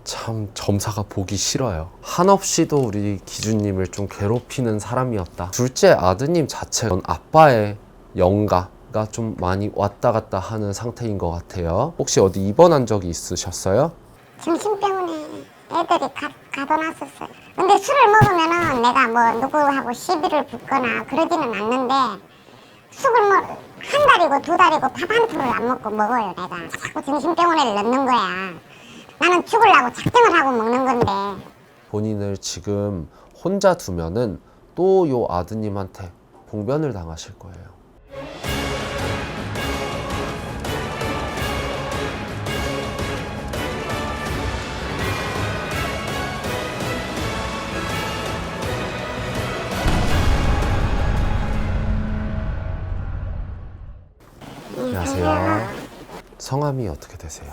참 점사가 보기 싫어요. 한없이도 우리 기준님을 좀 괴롭히는 사람이었다. 둘째 아드님 자체는 아빠의 영가가 좀 많이 왔다 갔다 하는 상태인 것 같아요. 혹시 어디 입원한 적이 있으셨어요? 정신병원에 애들이 가둬놨었어요. 근데 술을 먹으면은 내가 뭐 누구하고 시비를 붙거나 그러지는 않는데 술을 한 달이고 두 달이고 밥 한 톨을 안 먹고 먹어요. 내가 자꾸 정신병원에 넣는 거야. 나는 죽으려고 작정을 하고 먹는 건데. 본인을 지금 혼자 두면은 또 요 아드님한테 봉변을 당하실 거예요. 안녕하세요. 성함이 어떻게 되세요?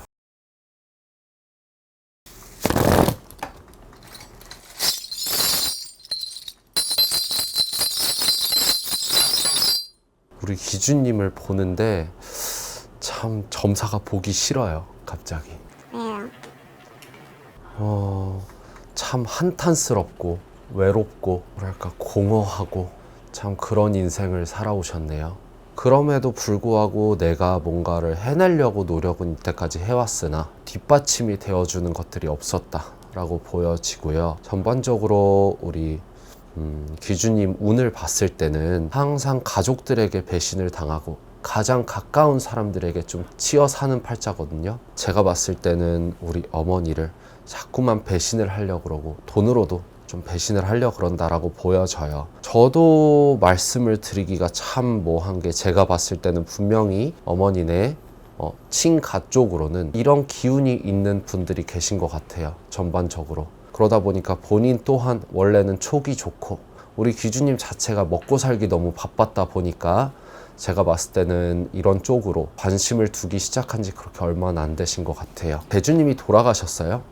우리 기준님을 보는데 참 점사가 보기 싫어요. 갑자기. 왜요? 참 한탄스럽고 외롭고 뭐랄까 공허하고 참 그런 인생을 살아오셨네요. 그럼에도 불구하고 내가 뭔가를 해내려고 노력은 이때까지 해왔으나 뒷받침이 되어주는 것들이 없었다라고 보여지고요. 전반적으로 우리 기준님 운을 봤을 때는 항상 가족들에게 배신을 당하고 가장 가까운 사람들에게 좀 치여 사는 팔자거든요. 제가 봤을 때는 우리 어머니를 자꾸만 배신을 하려고 그러고 돈으로도 좀 배신을 하려고 그런다라고 보여져요. 저도 말씀을 드리기가 참 뭐한 게 제가 봤을 때는 분명히 어머니네 친가 쪽으로는 이런 기운이 있는 분들이 계신 것 같아요. 전반적으로. 그러다 보니까 본인 또한 원래는 촉이 좋고 우리 기준님 자체가 먹고 살기 너무 바빴다 보니까 제가 봤을 때는 이런 쪽으로 관심을 두기 시작한 지 그렇게 얼마나 안 되신 것 같아요. 대주님이 돌아가셨어요?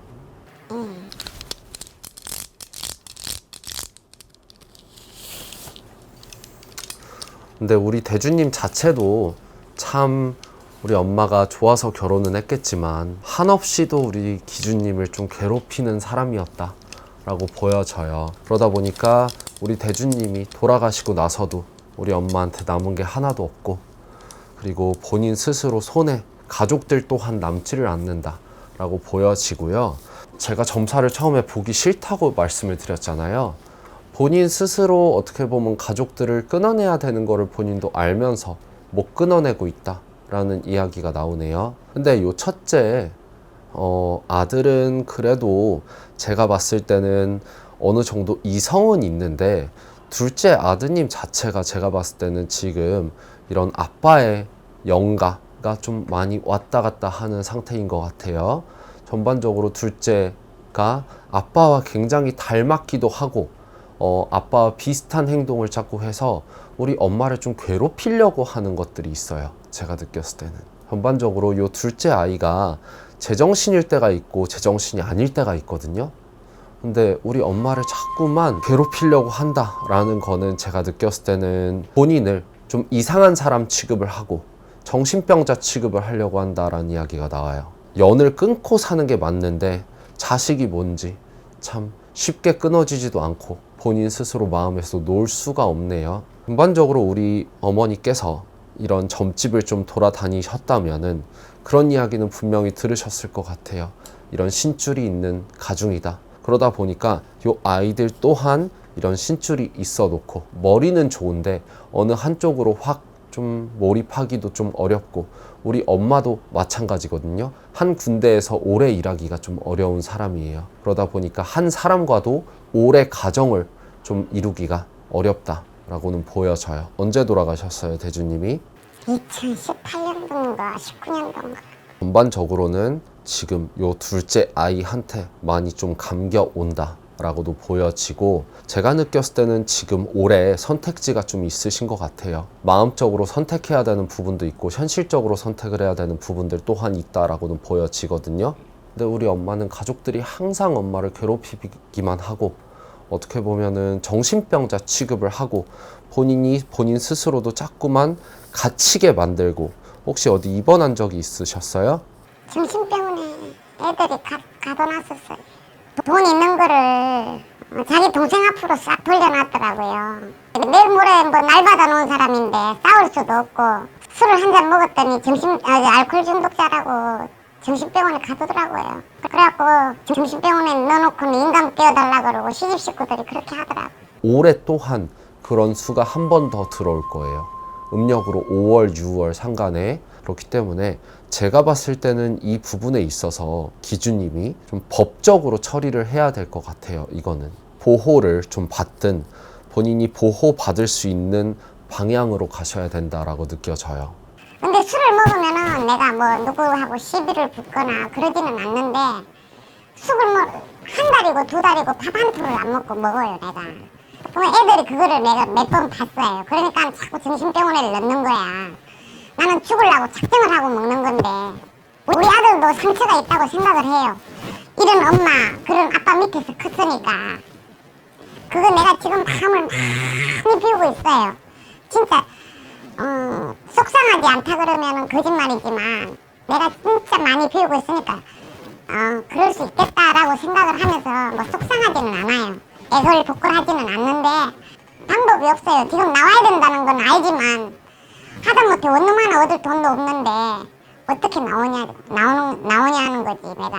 근데 우리 대주님 자체도 참 우리 엄마가 좋아서 결혼은 했겠지만 한없이도 우리 기준님을 좀 괴롭히는 사람이었다 라고 보여져요. 그러다 보니까 우리 대주님이 돌아가시고 나서도 우리 엄마한테 남은 게 하나도 없고 그리고 본인 스스로 손에 가족들 또한 남지를 않는다 라고 보여지고요. 제가 점사를 처음에 보기 싫다고 말씀을 드렸잖아요. 본인 스스로 어떻게 보면 가족들을 끊어내야 되는 거를 본인도 알면서 못 끊어내고 있다 라는 이야기가 나오네요. 근데 요 첫째 아들은 그래도 제가 봤을 때는 어느 정도 이성은 있는데 둘째 아드님 자체가 제가 봤을 때는 지금 이런 아빠의 영가가 좀 많이 왔다 갔다 하는 상태인 것 같아요. 전반적으로 둘째가 아빠와 굉장히 닮았기도 하고 아빠와 비슷한 행동을 자꾸 해서 우리 엄마를 좀 괴롭히려고 하는 것들이 있어요. 제가 느꼈을 때는. 전반적으로 요 둘째 아이가 제정신일 때가 있고 제정신이 아닐 때가 있거든요. 근데 우리 엄마를 자꾸만 괴롭히려고 한다라는 거는 제가 느꼈을 때는 본인을 좀 이상한 사람 취급을 하고 정신병자 취급을 하려고 한다라는 이야기가 나와요. 연을 끊고 사는 게 맞는데 자식이 뭔지 참 쉽게 끊어지지도 않고 본인 스스로 마음에서 놓을 수가 없네요. 전반적으로 우리 어머니께서 이런 점집을 좀 돌아다니셨다면은 그런 이야기는 분명히 들으셨을 것 같아요. 이런 신줄이 있는 가중이다. 그러다 보니까 이 아이들 또한 이런 신줄이 있어 놓고 머리는 좋은데 어느 한쪽으로 확 좀 몰입하기도 좀 어렵고 우리 엄마도 마찬가지거든요. 한 군데에서 오래 일하기가 좀 어려운 사람이에요. 그러다 보니까 한 사람과도 오래 가정을 좀 이루기가 어렵다라고는 보여져요. 언제 돌아가셨어요, 대주님이? 2018년도인가 19년도인가. 전반적으로는 지금 요 둘째 아이한테 많이 좀 감겨온다 라고도 보여지고 제가 느꼈을 때는 지금 올해 선택지가 좀 있으신 것 같아요. 마음적으로 선택해야 되는 부분도 있고 현실적으로 선택을 해야 되는 부분들 또한 있다라고는 보여지거든요. 근데 우리 엄마는 가족들이 항상 엄마를 괴롭히기만 하고 어떻게 보면은 정신병자 취급을 하고 본인 스스로도 자꾸만 갇히게 만들고 혹시 어디 입원한 적이 있으셨어요? 정신병원에 애들이 가둬놨었어요. 돈 있는 거를 자기 동생 앞으로 싹 돌려놨더라고요. 내일 모레 뭐 날 받아놓은 사람인데 싸울 수도 없고, 술을 한 잔 먹었더니 알코올 중독자라고 정신병원에 가두더라고요. 그래갖고 정신병원에 넣어놓고는 인감 떼어달라 그러고 시집 식구들이 그렇게 하더라고요. 올해 또한 그런 수가 한 번 더 들어올 거예요. 음력으로 5월, 6월 상간에. 그렇기 때문에 제가 봤을 때는 이 부분에 있어서 기준님이 좀 법적으로 처리를 해야 될 것 같아요. 이거는 보호를 좀 받든 본인이 보호받을 수 있는 방향으로 가셔야 된다라고 느껴져요. 근데 술을 먹으면은 내가 뭐 누구하고 시비를 붙거나 그러지는 않는데, 술을 뭐 한 달이고 두 달이고 밥 한 톨을 안 먹고 먹어요, 내가. 그럼 애들이 그거를 내가 몇 번 봤어요. 그러니까 자꾸 정신병원에 넣는 거야. 나는 죽으려고 작정을 하고 먹는 건데, 우리 아들도 상처가 있다고 생각을 해요. 이런 엄마, 그런 아빠 밑에서 컸으니까. 그거 내가 지금 마음을 많이 비우고 있어요. 진짜 속상하지 않다 그러면은 거짓말이지만 내가 진짜 많이 비우고 있으니까 그럴 수 있겠다라고 생각을 하면서 뭐 속상하지는 않아요. 애걸 복걸하지는 않는데 방법이 없어요. 지금 나와야 된다는 건 알지만 하다못해 원룸 하나 얻을 돈도 없는데 어떻게 나오냐는 거지 내가.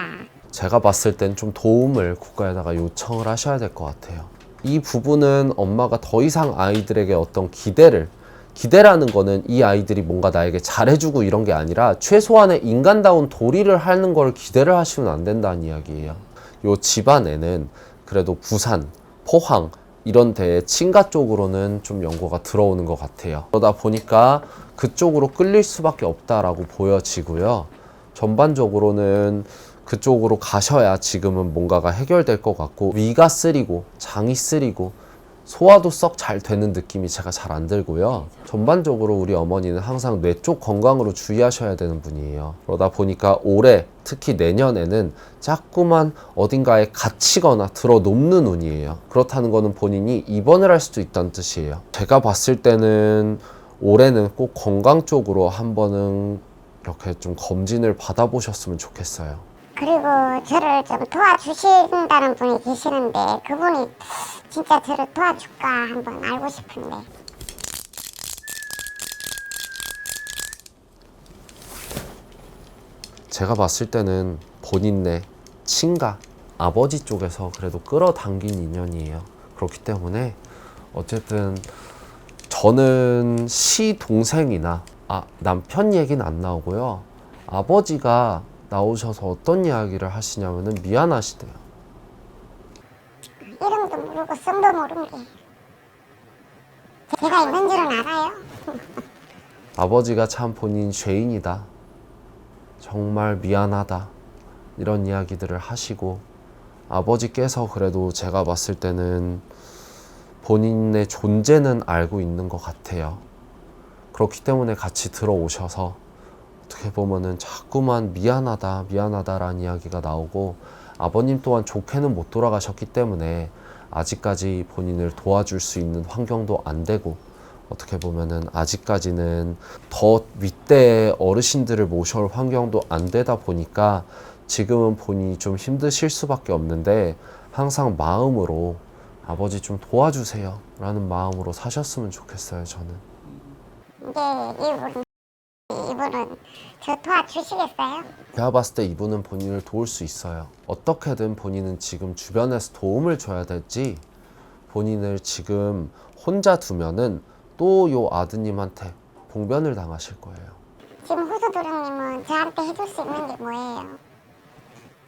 제가 봤을 땐 좀 도움을 국가에다가 요청을 하셔야 될 것 같아요. 이 부분은 엄마가 더 이상 아이들에게 어떤 기대라는 거는 이 아이들이 뭔가 나에게 잘해주고 이런 게 아니라 최소한의 인간다운 도리를 하는 걸 기대를 하시면 안 된다는 이야기예요. 요 집안에는 그래도 부산, 포항 이런 데에 친가 쪽으로는 좀 연고가 들어오는 것 같아요. 그러다 보니까 그쪽으로 끌릴 수밖에 없다라고 보여지고요. 전반적으로는 그쪽으로 가셔야 지금은 뭔가가 해결될 것 같고, 위가 쓰리고 장이 쓰리고 소화도 썩 잘 되는 느낌이 제가 잘 안 들고요. 전반적으로 우리 어머니는 항상 뇌 쪽 건강으로 주의하셔야 되는 분이에요. 그러다 보니까 올해 특히 내년에는 자꾸만 어딘가에 갇히거나 들어눕는 운이에요. 그렇다는 거는 본인이 입원을 할 수도 있다는 뜻이에요. 제가 봤을 때는 올해는 꼭 건강 쪽으로 한 번은 이렇게 좀 검진을 받아보셨으면 좋겠어요. 그리고 저를 좀 도와주신다는 분이 계시는데 그분이 진짜 저를 도와줄까 한번 알고 싶은데. 제가 봤을 때는 본인네 친가, 아버지 쪽에서 그래도 끌어당긴 인연이에요. 그렇기 때문에 어쨌든 저는 시동생이나 남편 얘기는 안 나오고요. 아버지가 나오셔서 어떤 이야기를 하시냐면은 미안하시대요. 이름도 모르고 성도 모르는 게 제가 있는 줄은 알아요. 아버지가 참 본인 죄인이다. 정말 미안하다. 이런 이야기들을 하시고, 아버지께서 그래도 제가 봤을 때는 본인의 존재는 알고 있는 것 같아요. 그렇기 때문에 같이 들어오셔서 어떻게 보면은 자꾸만 미안하다라는 이야기가 나오고, 아버님 또한 좋게는 못 돌아가셨기 때문에 아직까지 본인을 도와줄 수 있는 환경도 안 되고, 어떻게 보면은 아직까지는 더 윗대 어르신들을 모셔올 환경도 안 되다 보니까 지금은 본인이 좀 힘드실 수밖에 없는데, 항상 마음으로 아버지 좀 도와주세요 라는 마음으로 사셨으면 좋겠어요. 저는 이분은 저 도와주시겠어요? 제가 봤을 때 이분은 본인을 도울 수 있어요. 어떻게든 본인은 지금 주변에서 도움을 줘야 될지, 본인을 지금 혼자 두면은 또 요 아드님한테 봉변을 당하실 거예요. 지금 호수도령님은 저한테 해줄 수 있는 게 뭐예요?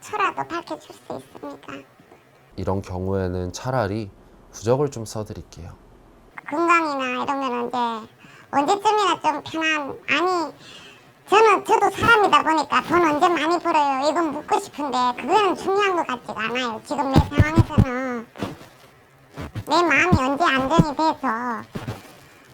초라도 밝혀줄 수 있습니까? 이런 경우에는 차라리 부적을 좀 써드릴게요. 건강이나 이러면 이제 언제쯤이나 좀 편한, 아니 저도 사람이다 보니까 돈 언제 많이 벌어요 이건 묻고 싶은데 그거는 중요한 것 같지가 않아요. 지금 내 상황에서는 내 마음이 언제 안정이 돼서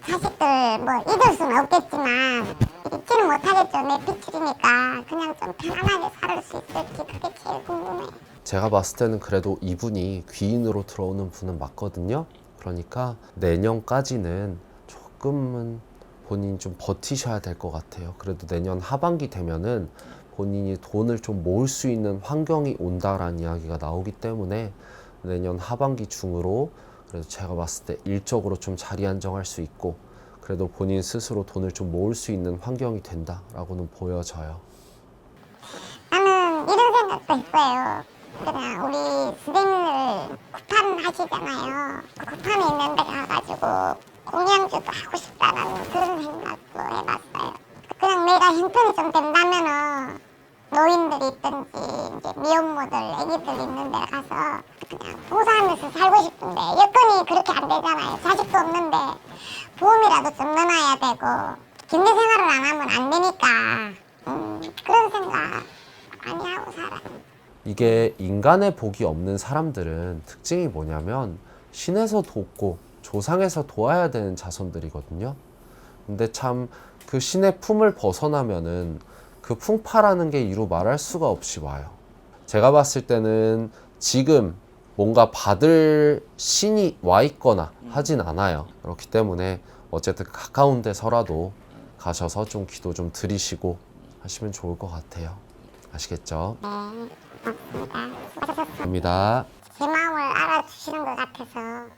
자식들 뭐 잊을 수는 없겠지만 잊지는 못하겠죠. 내 핏줄이니까 그냥 좀 편안하게 살을 수 있을지 그게 제일 궁금해요. 제가 봤을 때는 그래도 이분이 귀인으로 들어오는 분은 맞거든요. 그러니까 내년까지는 조금은 본인이 좀 버티셔야 될 것 같아요. 그래도 내년 하반기 되면은 본인이 돈을 좀 모을 수 있는 환경이 온다라는 이야기가 나오기 때문에 내년 하반기 중으로 그래도 제가 봤을 때 일적으로 좀 자리 안정할 수 있고 그래도 본인 스스로 돈을 좀 모을 수 있는 환경이 된다라고는 보여져요. 나는 이런 생각도 했어요. 그냥 우리 선생님들 구판 하시잖아요. 구판에 있는 데 가가지고 공양주도 하고 싶다는 그런 생각도 해봤어요. 그냥 내가 형편이 좀 된다면은 노인들이 있든지 이제 미혼모들, 애기들 있는 데 가서 그냥 봉사하면서 살고 싶은데 여건이 그렇게 안 되잖아요. 자식도 없는데 보험이라도 좀 넣어놔야 되고 경제생활을 안 하면 안 되니까 그런 생각 많이 하고 살아요. 이게 인간의 복이 없는 사람들은 특징이 뭐냐면 신에서 돕고 조상에서 도와야 되는 자손들이거든요. 근데 참 그 신의 품을 벗어나면은 그 풍파라는 게 이루 말할 수가 없이 와요. 제가 봤을 때는 지금 뭔가 받을 신이 와 있거나 하진 않아요. 그렇기 때문에 어쨌든 가까운 데서라도 가셔서 좀 기도 좀 드리시고 하시면 좋을 것 같아요. 아시겠죠? 네, 맞습니다. 수고하셨습니다. 감사합니다. 제 마음을 알아주시는 것 같아서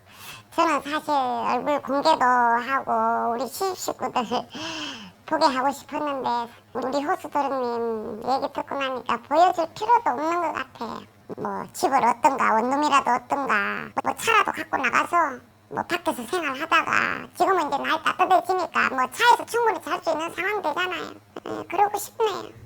저는 사실 얼굴 공개도 하고 우리 시입 식구들 보게 하고 싶었는데 우리 호수도령님 얘기 듣고 나니까 보여줄 필요도 없는 것 같아요. 뭐 집을 얻든가 원룸이라도 얻든가 뭐 차라도 갖고 나가서 뭐 밖에서 생활하다가 지금은 이제 날 따뜻해지니까 뭐 차에서 충분히 잘 수 있는 상황 되잖아요. 그러고 싶네요.